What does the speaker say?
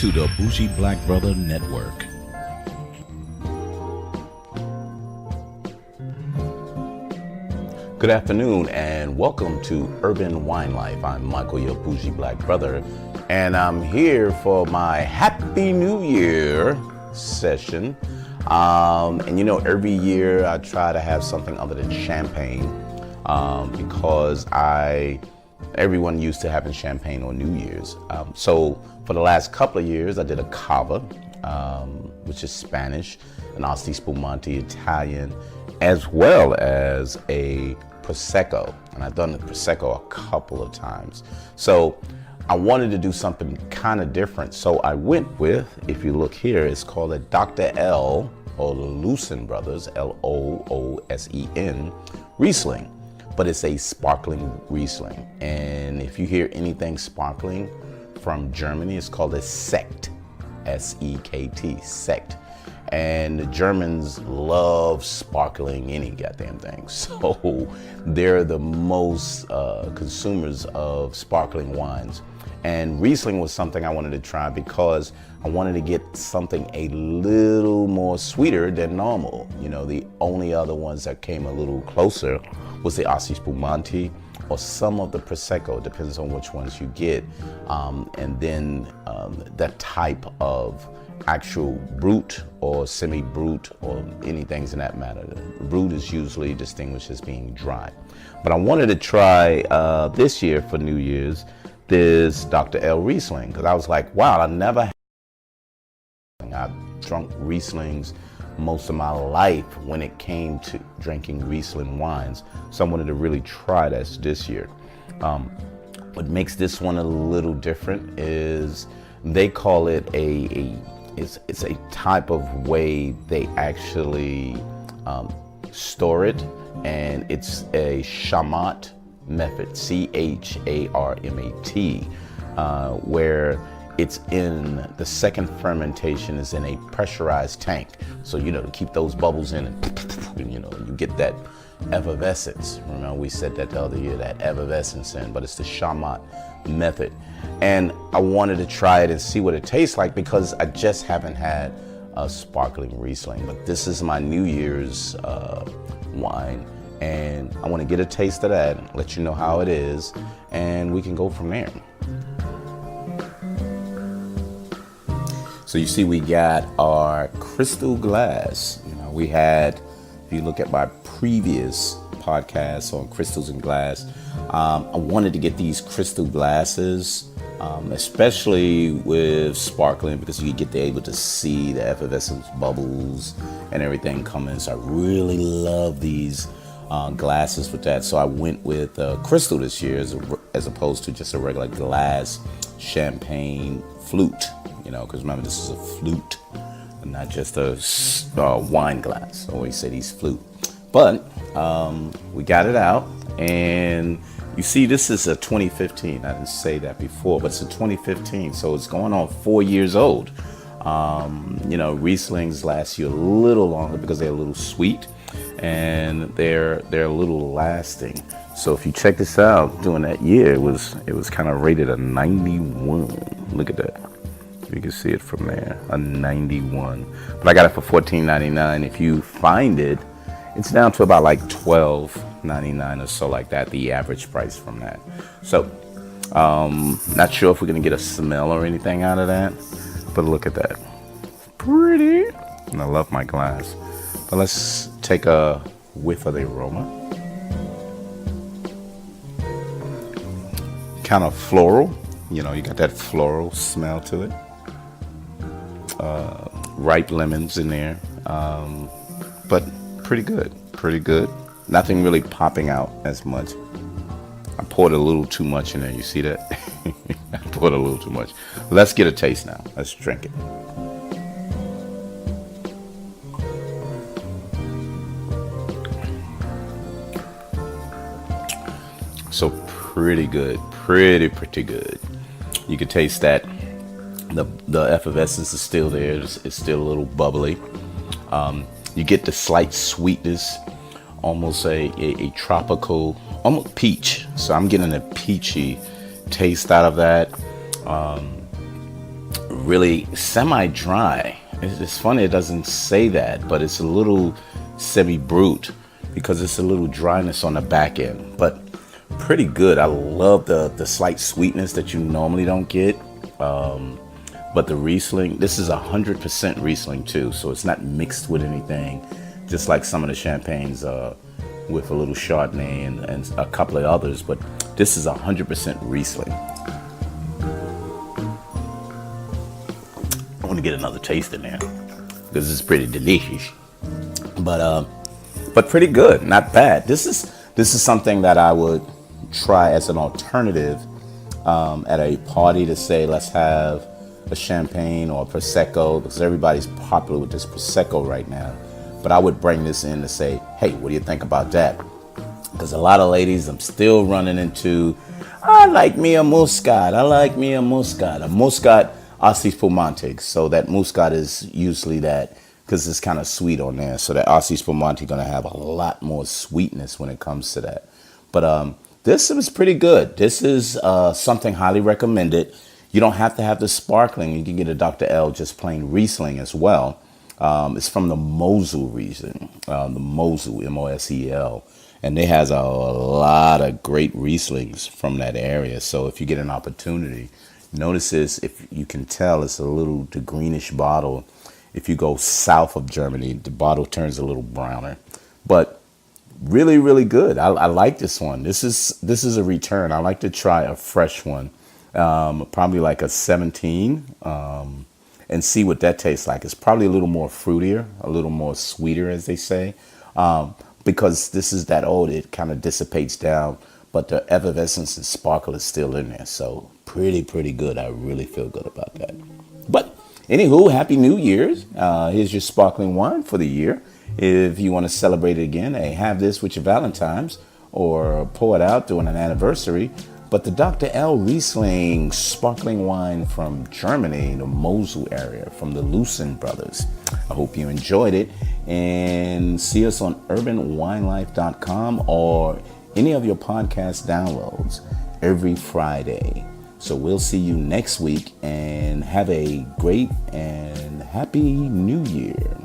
to the Bougie Black Brother Network. Good afternoon and welcome to Urban Wine Life. I'm Michael, your Bougie Black Brother, and I'm here for my Happy New Year session. And you know, every year I try to have something other than champagne because everyone used to having champagne on New Year's. So for the last couple of years, I did a cava, which is Spanish, an Asti Spumante Italian, as well as a Prosecco. And I've done the Prosecco a couple of times. So I wanted to do something kind of different. So I went with, if you look here, it's called a Dr. L, or the Loosen Brothers, Loosen, Riesling. But it's a sparkling Riesling. And if you hear anything sparkling from Germany, it's called a Sekt, S-E-K-T, Sekt. And the Germans love sparkling any goddamn thing. So they're the most consumers of sparkling wines. And Riesling was something I wanted to try because I wanted to get something a little more sweeter than normal. You know, the only other ones that came a little closer was the Asti Spumante or some of the Prosecco, depends on which ones you get. And then that type of actual brut or semi-brut or anything in that matter. Brut is usually distinguished as being dry. But I wanted to try this year for New Year's this Dr. L Riesling, because I was like, wow, I've drunk Rieslings most of my life when it came to drinking Riesling wines. So I wanted to really try this year. What makes this one a little different is they call it it's a type of way they actually store it, and it's a Charmat method, C-H-A-R-M-A-T, where it's in the second fermentation is in a pressurized tank. So, you know, to keep those bubbles in and, you know, you get that effervescence. Remember we said that the other year, that effervescence but it's the Charmat method. And I wanted to try it and see what it tastes like because I just haven't had a sparkling Riesling. But this is my New Year's wine. And I want to get a taste of that, let you know how it is, and we can go from there. So you see we got our crystal glass. You know, we had, if you look at my previous podcasts on crystals and glass, I wanted to get these crystal glasses, especially with sparkling, because you get able to see the effervescence bubbles and everything coming. So I really love these glasses with that. So I went with crystal this year as opposed to just a regular glass champagne flute, you know, because remember, this is a flute and not just a wine glass. I always say these flute. But we got it out, and you see this is a 2015. I didn't say that before, but it's a 2015, so it's going on 4 years old. You know, Rieslings last you a little longer because they're a little sweet, and they're a little lasting. So if you check this out, during that year, it was kind of rated a 91. Look at that. You can see it from there, a 91. But I got it for $14.99. If you find it, it's down to about like $12.99 or so, like that, the average price from that. So not sure if we're gonna get a smell or anything out of that, but look at that. Pretty. And I love my glass. But let's take a whiff of the aroma. Kind of floral, you know, you got that floral smell to it. Ripe lemons in there, but pretty good. Nothing really popping out as much. I poured a little too much in there, you see that? I poured a little too much. Let's get a taste now. Let's drink it. So pretty good, pretty good. You can taste that the effervescence is still there. It's still a little bubbly. You get the slight sweetness, almost a tropical, almost peach. So I'm getting a peachy taste out of that. really semi-dry. It's funny it doesn't say that, but it's a little semi-brute because it's a little dryness on the back end, but pretty good. I love the slight sweetness that you normally don't get. But the Riesling, this is 100% Riesling too, so it's not mixed with anything, just like some of the champagnes with a little Chardonnay and a couple of others, but this is 100% Riesling. I want to get another taste in there because it's pretty delicious, but pretty good, not bad. This is something that I would try as an alternative at a party to say, let's have a champagne or a Prosecco, because everybody's popular with this Prosecco right now. But I would bring this in to say, hey, what do you think about that? Because a lot of ladies, I'm still running into, I like me a Muscat. A Muscat Assis Spumante. So that Muscat is usually that, because it's kind of sweet on there. So that Assis Spumante going to have a lot more sweetness when it comes to that. But this is pretty good. This is something highly recommended. You don't have to have the sparkling. You can get a Dr. L just plain Riesling as well. It's from the Mosel region, the Mosel, Mosel. And they has a lot of great Rieslings from that area. So if you get an opportunity, notice this, if you can tell, it's a little, the greenish bottle. If you go south of Germany, the bottle turns a little browner. But really, really good. I like this one. This is a return. I like to try a fresh one. Probably like a 17, and see what that tastes like. It's probably a little more fruitier, a little more sweeter, as they say, because this is that old, it kind of dissipates down, but the effervescence and sparkle is still in there. So pretty good. I really feel good about that. But anywho, Happy New Year's. Here's your sparkling wine for the year. If you want to celebrate it again, hey, have this with your Valentine's or pour it out during an anniversary. But the Dr. L Riesling sparkling wine from Germany, the Mosel area, from the Lucen brothers. I hope you enjoyed it, and see us on urbanwinelife.com or any of your podcast downloads every Friday. So we'll see you next week, and have a great and happy New Year.